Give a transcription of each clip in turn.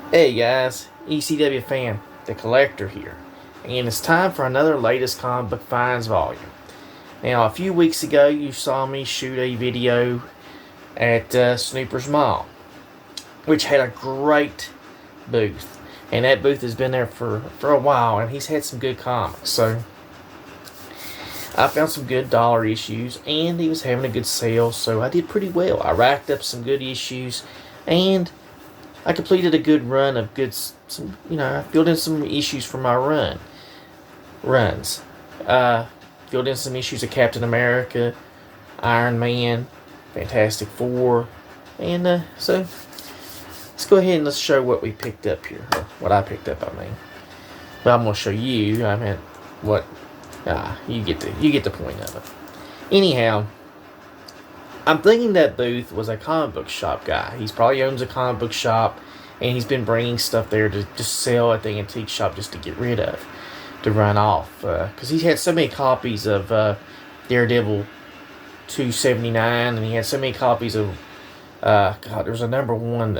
Hey guys, ECW fan, the collector here, and it's time for another latest comic book finds volume. Now, a few weeks ago, you saw me shoot a video at Snooper's Mall, which had a great booth, and that booth has been there for a while, and he's had some good comics. So I found some good dollar issues, and he was having a good sale, so I did pretty well. I racked up some good issues, and I completed a good run of I filled in some issues for my runs. Uh, Filled in some issues of Captain America, Iron Man, Fantastic Four, and so let's go ahead and let's show what we picked up here. Or what I picked up, I mean. But I'm gonna show you. I mean, what? You get the point of it. Anyhow, I'm thinking that Booth was a comic book shop guy. He's probably owns a comic book shop, and he's been bringing stuff there to just sell at the antique shop just to get rid of, to run off. Because he had so many copies of Daredevil 279, and he had so many copies of, there was a number one,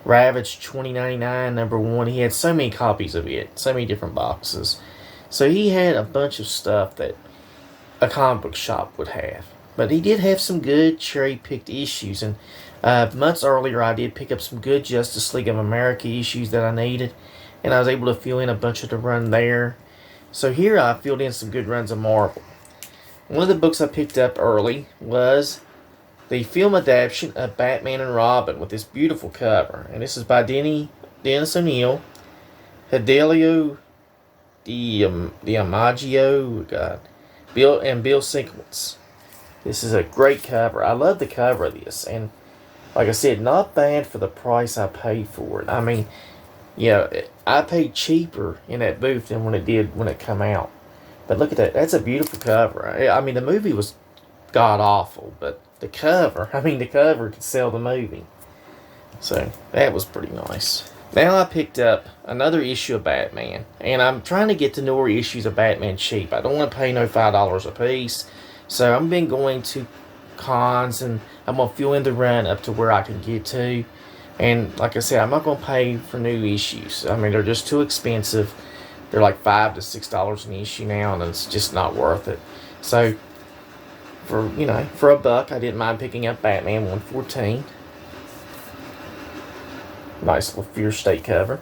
Ravage 2099, number one. He had so many copies of it, so many different boxes. So he had a bunch of stuff that a comic book shop would have. But he did have some good cherry-picked issues. And months earlier, I did pick up some good Justice League of America issues that I needed. And I was able to fill in a bunch of the run there. So here I filled in some good runs of Marvel. One of the books I picked up early was the film adaptation of Batman and Robin with this beautiful cover. And this is by Dennis O'Neil, Hidalgo Diamaggio, Bill Sinkwitz. This is a great cover. I love the cover of this, and like I said, not bad for the price I paid for it. I mean, I paid cheaper in that booth than when it come out. But look at that. That's a beautiful cover. I mean, the movie was god awful, but the cover could sell the movie. So that was pretty nice. Now I picked up another issue of Batman, and I'm trying to get the newer issues of Batman cheap. I don't want to pay no $5 a piece, so I've been going to cons, and I'm going to fill in the run up to where I can get to. And like I said, I'm not going to pay for new issues. I mean, they're just too expensive. They're like $5 to $6 an issue now, and it's just not worth it. So for $1, I didn't mind picking up Batman 114. Nice little Fear State cover.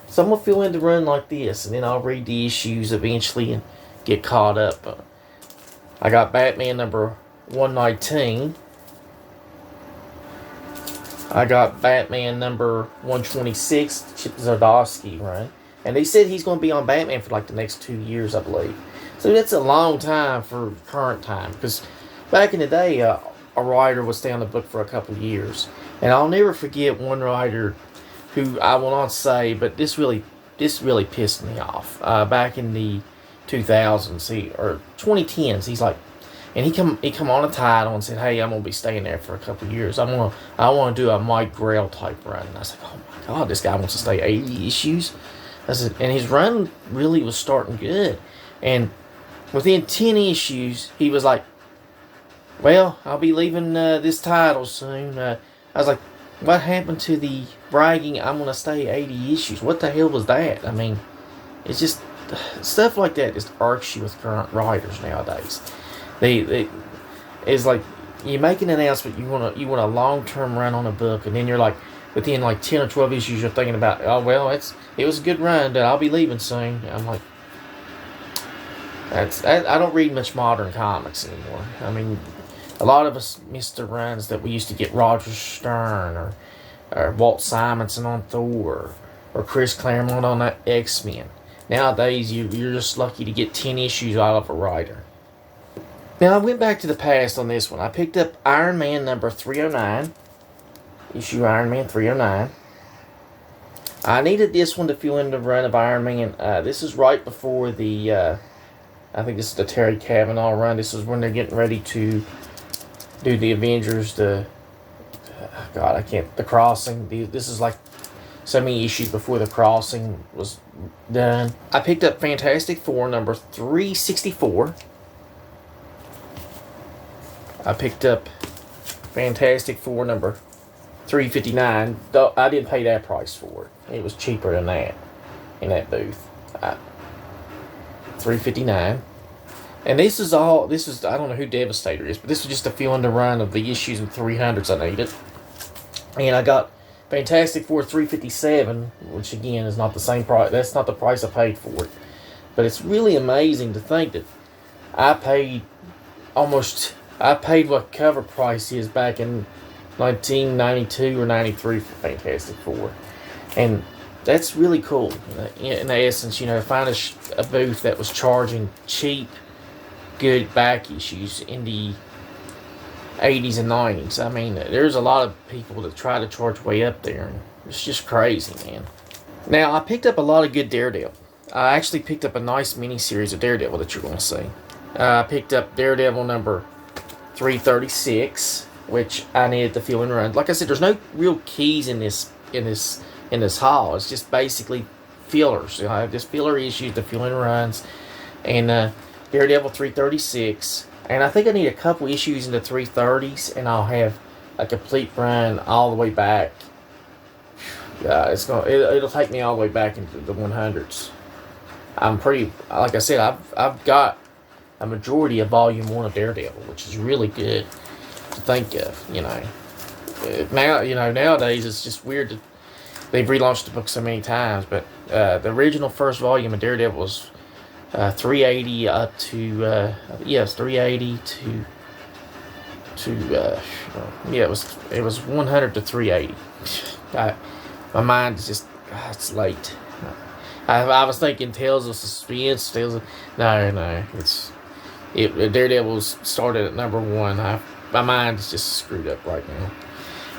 So I'm going to fill in the run like this, and then I'll read the issues eventually and get caught up. I got Batman number 119. I got Batman number 126, Chip Zdarsky run. And they said he's going to be on Batman for like the next 2 years, I believe. So that's a long time for current time, because back in the day, a writer would stay on the book for a couple of years. And I'll never forget one writer who I will not say, but this really pissed me off. Back in the 2000s, or 2010s, he's like, and he come on a title and said, "Hey, I'm gonna be staying there for a couple of years. I want to do a Mike Grail type run." And I was like, "Oh my God, this guy wants to stay 80 issues." I said, and his run really was starting good, and within 10 issues, he was like, "Well, I'll be leaving this title soon." I was like, what happened to the bragging, "I'm going to stay 80 issues"? What the hell was that? I mean, it's just, stuff like that just irks you with current writers nowadays. It's like, you make an announcement, you want a long-term run on a book, and then you're like, within like 10 or 12 issues, you're thinking about, "Oh, well, it was a good run, but I'll be leaving soon." I'm like, I don't read much modern comics anymore. I mean, a lot of us missed the runs that we used to get Roger Stern or Walt Simonson on Thor or Chris Claremont on that X-Men. Nowadays, you're just lucky to get 10 issues out of a writer. Now, I went back to the past on this one. I picked up Iron Man number 309, issue Iron Man 309. I needed this one to fill in the run of Iron Man. This is right before the, I think this is the Terry Cavanagh run. This is when they're getting ready to do the Avengers, the Crossing. This is like so many issues before the Crossing was done. I picked up Fantastic Four number 364. I picked up Fantastic Four number $3.59. Though I didn't pay that price for it. It was cheaper than that in that booth. $3.59. And this is I don't know who Devastator is, but this was just a fill in the run of the issues of 300s I needed. And I got Fantastic Four $3.57, which again is not the same price. That's not the price I paid for it. But it's really amazing to think that I paid what cover price is back in 1992 or 93 for Fantastic Four. And that's really cool. In essence, to find a booth that was charging cheap, good back issues in the 80s and 90s. I mean, there's a lot of people that try to charge way up there, and it's just crazy, man. Now, I picked up a lot of good Daredevil. I actually picked up a nice mini-series of Daredevil that you're going to see. I picked up Daredevil number 336, which I needed to fill in run. Like I said, there's no real keys in this haul. It's just basically fillers. Just filler issues to fill in runs. And Daredevil 336. And I think I need a couple issues in the 330s, and I'll have a complete run all the way back. It'll take me all the way back into the 100s. Like I said, I've got a majority of Volume 1 of Daredevil, which is really good to think of, Now, nowadays it's just weird that they've relaunched the book so many times, but the original first volume of Daredevil was 380 up to, 380 it was 100 to 380. My mind is just, it's late. I was thinking Tales of Suspense, no, Daredevil started at number 1. My mind is just screwed up right now.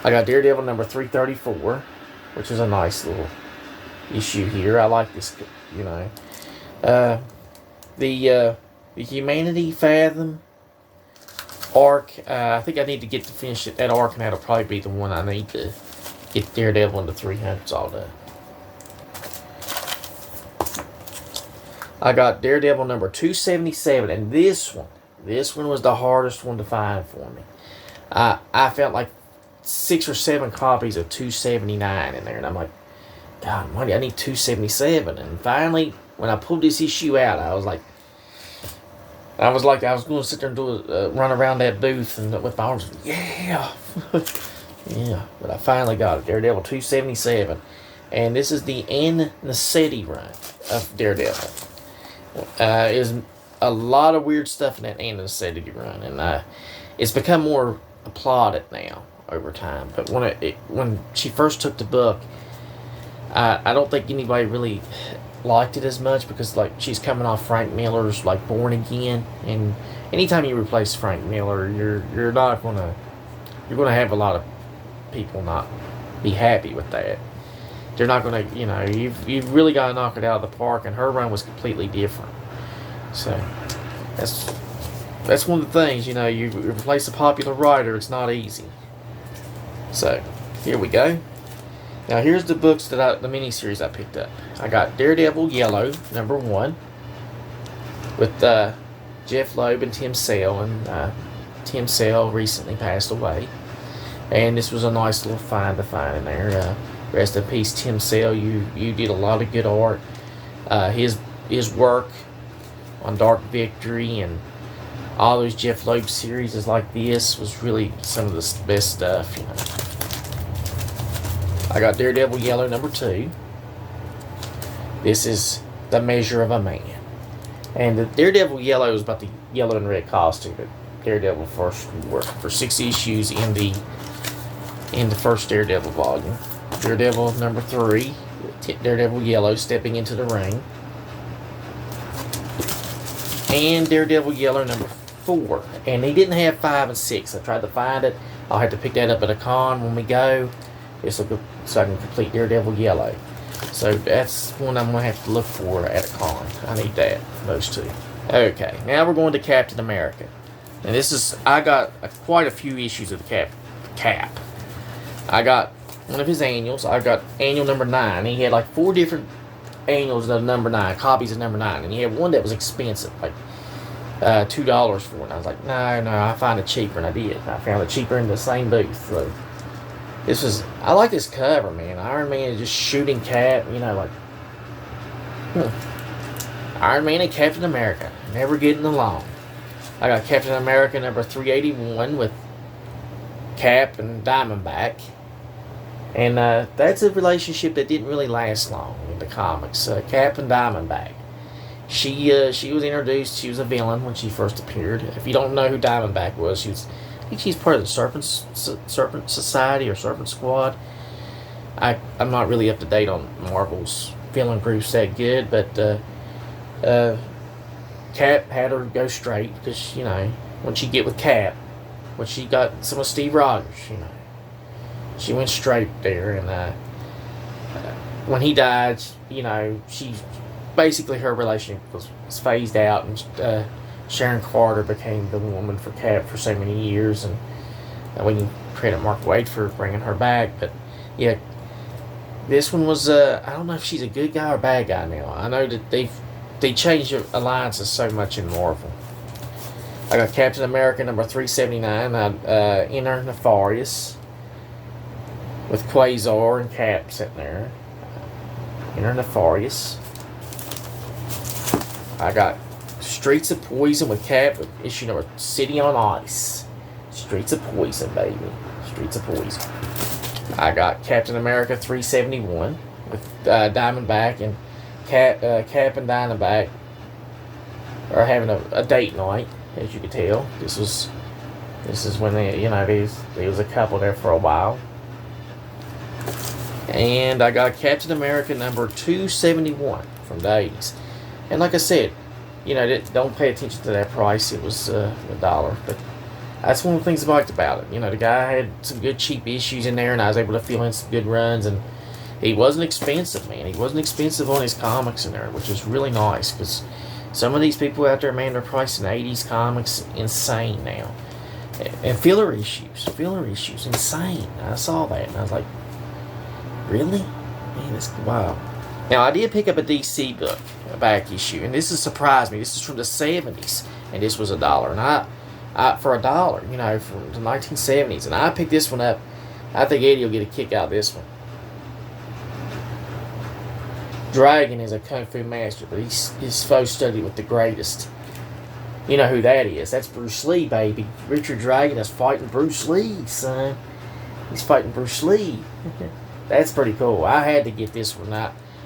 I got Daredevil number 334, which is a nice little issue here. I like this, the Humanity Fathom arc. I think I need to get to finish that arc, and that'll probably be the one I need to get Daredevil into 300s all done. I got Daredevil number 277, and this one was the hardest one to find for me. I felt like 6 or 7 copies of 279 in there, and I'm like, God, money, I need 277. And finally, when I pulled this issue out, I was going to sit there and do a run around that booth and with my arms, yeah. Yeah, but I finally got it, Daredevil 277. And this is the Anaceti run of Daredevil. There's a lot of weird stuff in that Anaceti run, and it's become more applauded now over time. But when she first took the book, I don't think anybody really liked it as much because she's coming off Frank Miller's Born Again, and anytime you replace Frank Miller, you're gonna have a lot of people not be happy with that. They're not gonna, you've really got to knock it out of the park, and her run was completely different. So that's one of the things, you replace a popular writer, it's not easy. So here we go. Now here's the books the miniseries I picked up. I got Daredevil Yellow number 1 with Jeff Loeb and Tim Sale, and Tim Sale recently passed away. And this was a nice little find to find in there. Rest in peace, Tim Sale. You did a lot of good art. His work on Dark Victory and all those Jeff Loeb series is like this was really some of the best stuff. I got Daredevil Yellow number 2. This is The Measure of a Man. And the Daredevil Yellow is about the yellow and red costume that Daredevil first wore for 6 issues in the first Daredevil volume. Daredevil number 3, Daredevil Yellow stepping into the ring. And Daredevil Yellow number 4. And they didn't have 5 and 6. I tried to find it. I'll have to pick that up at a con when we go. So I can complete Daredevil Yellow. So that's one I'm going to have to look for at a con. I need those 2. Okay, now we're going to Captain America. And I got quite a few issues of the Cap. I got one of his annuals. I got annual number 9. He had 4 different annuals of number 9, copies of number 9. And he had one that was expensive, $2 for it. And I was like, no, I find it cheaper, and I did. I found it cheaper in the same booth. So I like this cover, man. Iron Man is just shooting Cap, like, Iron Man and Captain America, never getting along. I got Captain America number 381 with Cap and Diamondback. And that's a relationship that didn't really last long in the comics. Cap and Diamondback. She was introduced. She was a villain when she first appeared. If you don't know who Diamondback was, I think she's part of the Serpent Society or Serpent Squad. I'm not really up to date on Marvel's villain groups that good, but Cap had her go straight because when she get with Cap, when she got some of Steve Rogers, she went straight there, and when he died, she basically her relationship was phased out, and Sharon Carter became the woman for Cap for so many years, and we can credit Mark Waid for bringing her back. But yeah, this one was I don't know if she's a good guy or bad guy now. I know that they changed alliances so much in Marvel. I got Captain America number 379, Inner Nefarious, with Quasar and Cap sitting there. Inner Nefarious. I got Streets of Poison with Cap with issue number City on Ice. Streets of Poison, baby. Streets of Poison. I got Captain America 371 with Diamondback, and Cap and Diamondback are having a date night, as you can tell. This is when they was a couple there for a while. And I got Captain America number 271 from the 80s. And like I said, don't pay attention to that price. It was $1. But that's one of the things I liked about it. The guy had some good cheap issues in there, and I was able to fill in some good runs. And he wasn't expensive, man. He wasn't expensive on his comics in there, which is really nice. Because some of these people out there, man, they're pricing 80s comics insane now. And filler issues, insane. I saw that, and I was like, really? Man, that's wow. Now, I did pick up a DC book, a back issue, and this has surprised me. This is from the 70s, and this was $1. And I for $1, from the 1970s, and I picked this one up. I think Eddie will get a kick out of this one. Dragon is a kung fu master, but his foe studied with the greatest. You know who that is. That's Bruce Lee, baby. Richard Dragon is fighting Bruce Lee, son. He's fighting Bruce Lee. That's pretty cool. I had to get this one.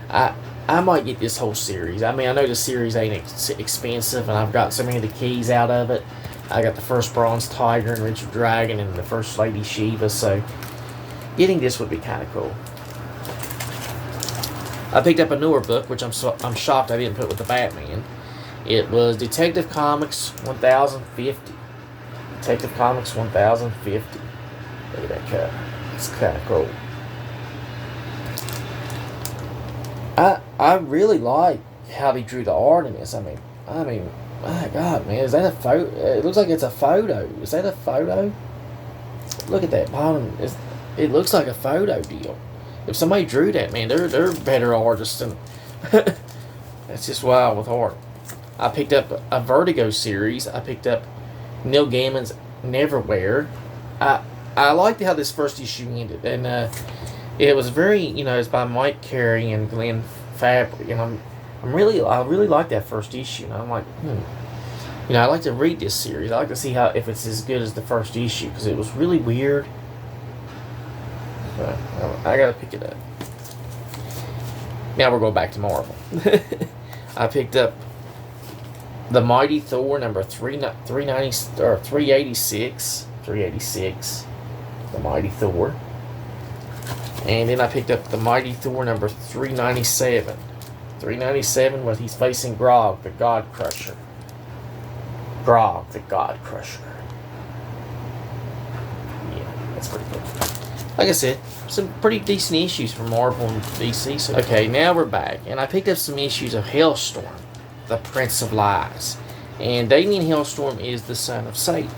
I might get this whole series. I mean, I know the series ain't expensive, and I've got so many of the keys out of it. I got the first Bronze Tiger and Richard Dragon and the First Lady Shiva, so getting this would be kind of cool. I picked up a newer book, which I'm shocked I didn't put with the Batman. It was Detective Comics 1050. Detective Comics 1050. Look at that cover. It's kind of cool. I really like how they drew the art in this. I mean, my God, man, is that a photo? It looks like it's a photo. Is that a photo? Look at that bottom. It looks like a photo deal. If somebody drew that, man, they're better artists than. That's just wild with art. I picked up a Vertigo series. I picked up Neil Gaiman's Neverwhere. I liked how this first issue ended, and it was very, it's by Mike Carey and Glenn Fabry, and I really like that first issue. And I'm like, I like to read this series. I like to see if it's as good as the first issue, because it was really weird. But I gotta pick it up. Now we're going back to Marvel. I picked up The Mighty Thor number 390 or 386. 386. The Mighty Thor. And then I picked up The Mighty Thor number 397. 397, when he's facing Grog, the God Crusher. Grog, the God Crusher. Yeah, that's pretty cool. Like I said, some pretty decent issues from Marvel and DC. So, okay, now we're back. And I picked up some issues of Hellstorm, the Prince of Lies. And Damien Hellstorm is the son of Satan.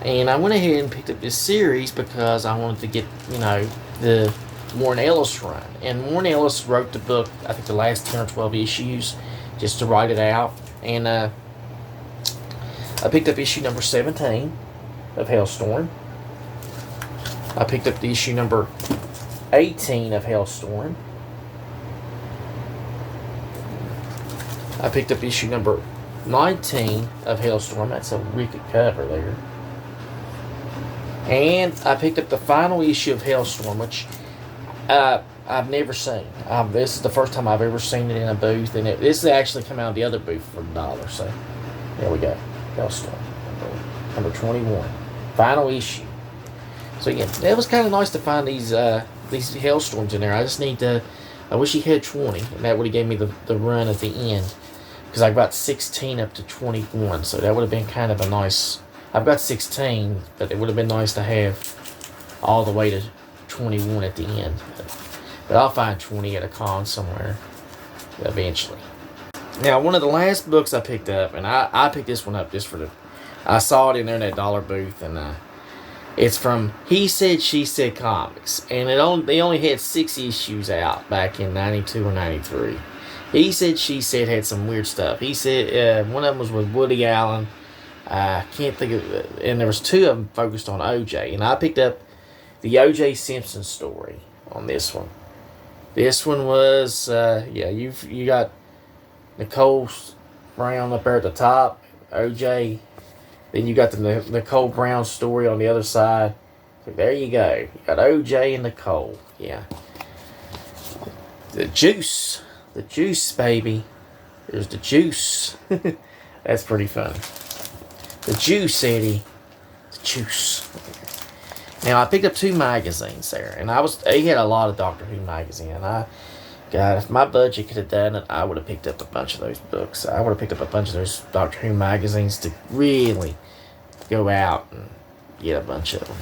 And I went ahead and picked up this series because I wanted to get, the Warren Ellis run. And Warren Ellis wrote the book, I think the last 10 or 12 issues, just to write it out. And I picked up issue number 17 of Hellstorm. I picked up the issue number 18 of Hellstorm. I picked up issue number 19 of Hellstorm. That's a wicked cover there. And I picked up the final issue of Hellstorm, which I've never seen. This is the first time I've ever seen it in a booth, and this actually come out of the other booth for $1. So there we go, Hellstorm number 21, final issue. So yeah, it was kind of nice to find these Hellstorms in there. I just need to. I wish he had 20, and that would have gave me the run at the end, because I got 16 up to 21. So that would have been kind of a nice. I've got 16, but it would have been nice to have all the way to 21 at the end. But I'll find 20 at a con somewhere eventually. Now, one of the last books I picked up, and I picked this one up just for I saw it in there in that dollar booth, and it's from He Said, She Said Comics, and they only had 6 issues out back in 92 or 93. He Said, She Said had some weird stuff. He said one of them was with Woody Allen. I can't think of it, and there was 2 of them focused on OJ, and I picked up the OJ Simpson story on this one. This one was you got Nicole Brown up there at the top, OJ. Then you got the Nicole Brown story on the other side. So there you go. You got OJ and Nicole. Yeah. The juice, baby. There's the juice. That's pretty funny. The juice, Eddie. The juice. Now, I picked up 2 magazines there, and they had a lot of Doctor Who magazine, and God, if my budget could have done it, I would have picked up a bunch of those books. I would have picked up a bunch of those Doctor Who magazines to really go out and get a bunch of them.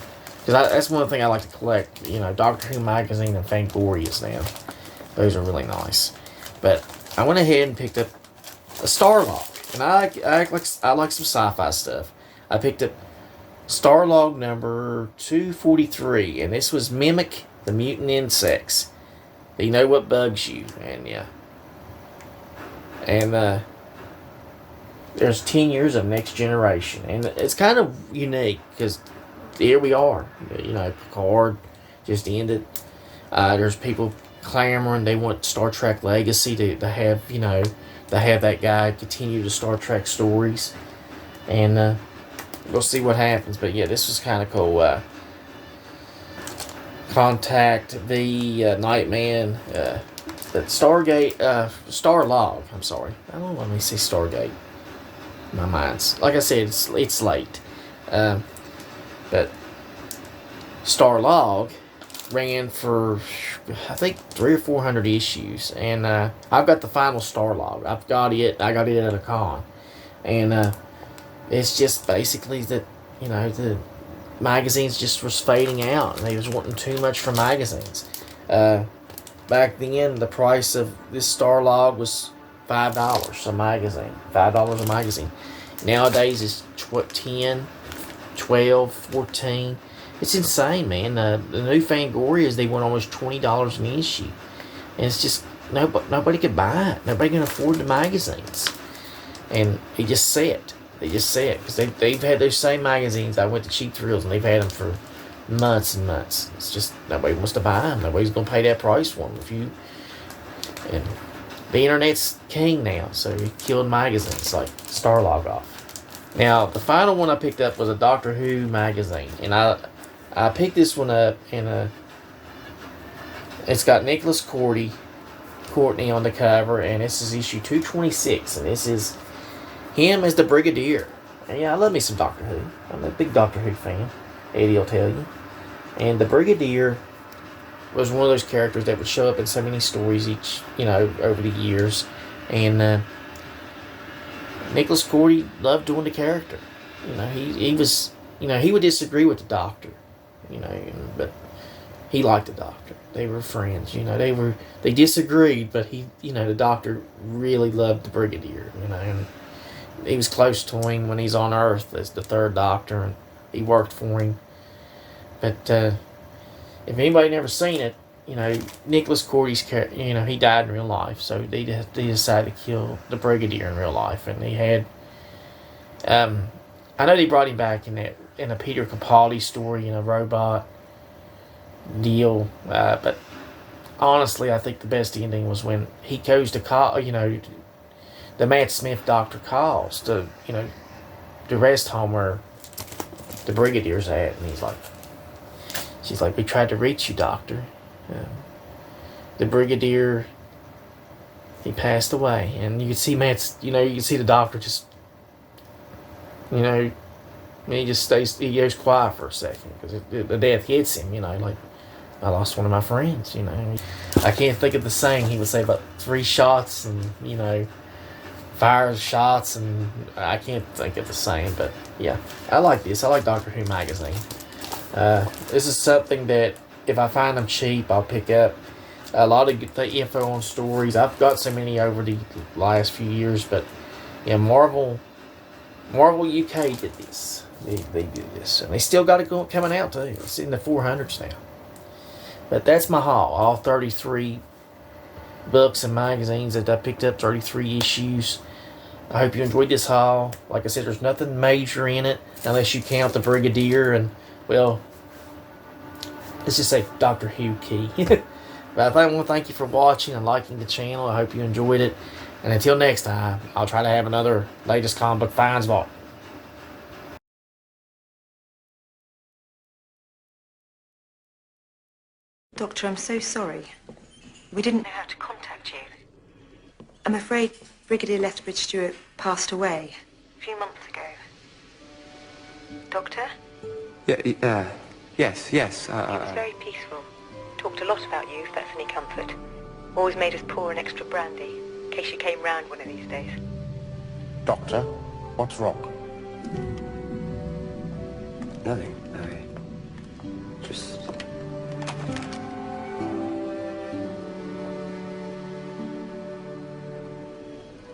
Because that's one thing I like to collect, Doctor Who magazine and Fangorias now. Those are really nice. But I went ahead and picked up a Starlog, and I like some sci-fi stuff. I picked up Starlog number 243, and this was Mimic the Mutant Insects. They know what bugs you, and yeah. And there's 10 years of Next Generation, and it's kind of unique because here we are. Picard just ended. There's people clamoring they want Star Trek Legacy to have that guy continue the Star Trek stories, and we'll see what happens. But yeah, this was kind of cool. Contact the Nightman, the Stargate, Starlog. I'm sorry. I don't want to say Stargate. My mind's, like I said, it's late. But Starlog ran for, I think, 300 or 400 issues, and I've got the final Starlog. I got it at a con, and it's just basically that the magazines just was fading out, and they was wanting too much for magazines. Back then, the price of this Starlog was $5 a magazine. $5 a magazine. Nowadays, it's 10, 12, 14. It's insane, man. The new Fangorias, they want almost $20 an issue, and it's just nobody can buy it. Nobody can afford the magazines, and they just sit. They just say it because they've had those same magazines. I went to Cheap Thrills, and they've had them for months and months. It's just nobody wants to buy them. Nobody's gonna pay that price for them. And the internet's king now, so he killed magazines like Starlog off. Now the final one I picked up was a Doctor Who magazine, and I picked this one up, and it's got Nicholas Courtney on the cover, and this is issue 226, and this is him as the Brigadier. And yeah, I love me some Doctor Who. I'm a big Doctor Who fan. Eddie will tell you. And the Brigadier was one of those characters that would show up in so many stories over the years. And Nicholas Courtney loved doing the character. He was, he would disagree with the Doctor, but he liked the Doctor. They were friends, they disagreed, but the Doctor really loved the Brigadier, and he was close to him when he's on Earth as the 3rd Doctor, and he worked for him. But if anybody never seen it, Nicholas Courtney's character, he died in real life, so they decided to kill the Brigadier in real life, and they had, I know they brought him back in a Peter Capaldi story, Robot, deal. But honestly, I think the best ending was when he goes to call, the Matt Smith doctor calls to, the rest home where the brigadier's at, and she's like, we tried to reach you, doctor. The brigadier, he passed away, and you can see you can see the doctor just, he just he goes quiet for a second because the death hits him, like, I lost one of my friends, I can't think of the saying he would say about 3 shots and, fires shots, and I can't think of the saying, but yeah, I like this. I like Doctor Who magazine. This is something that if I find them cheap, I'll pick up. A lot of the info on stories. I've got so many over the last few years, but yeah, Marvel UK did this. They did this, and they still got it coming out too. It's in the 400s now. But that's my haul. All 33 books and magazines that I picked up. 33 issues. I hope you enjoyed this haul. Like I said, there's nothing major in it unless you count the Brigadier and, well, let's just say Doctor Who key. But I want to thank you for watching and liking the channel. I hope you enjoyed it. And until next time, I'll try to have another latest comic book finds vault. Doctor, I'm so sorry. We didn't know how to contact you. I'm afraid Brigadier Lethbridge Stewart passed away a few months ago. Doctor? Yeah, yes. He was very peaceful. Talked a lot about you, if that's any comfort. Always made us pour an extra brandy, in case you came round one of these days. Doctor, what's wrong? Nothing. Just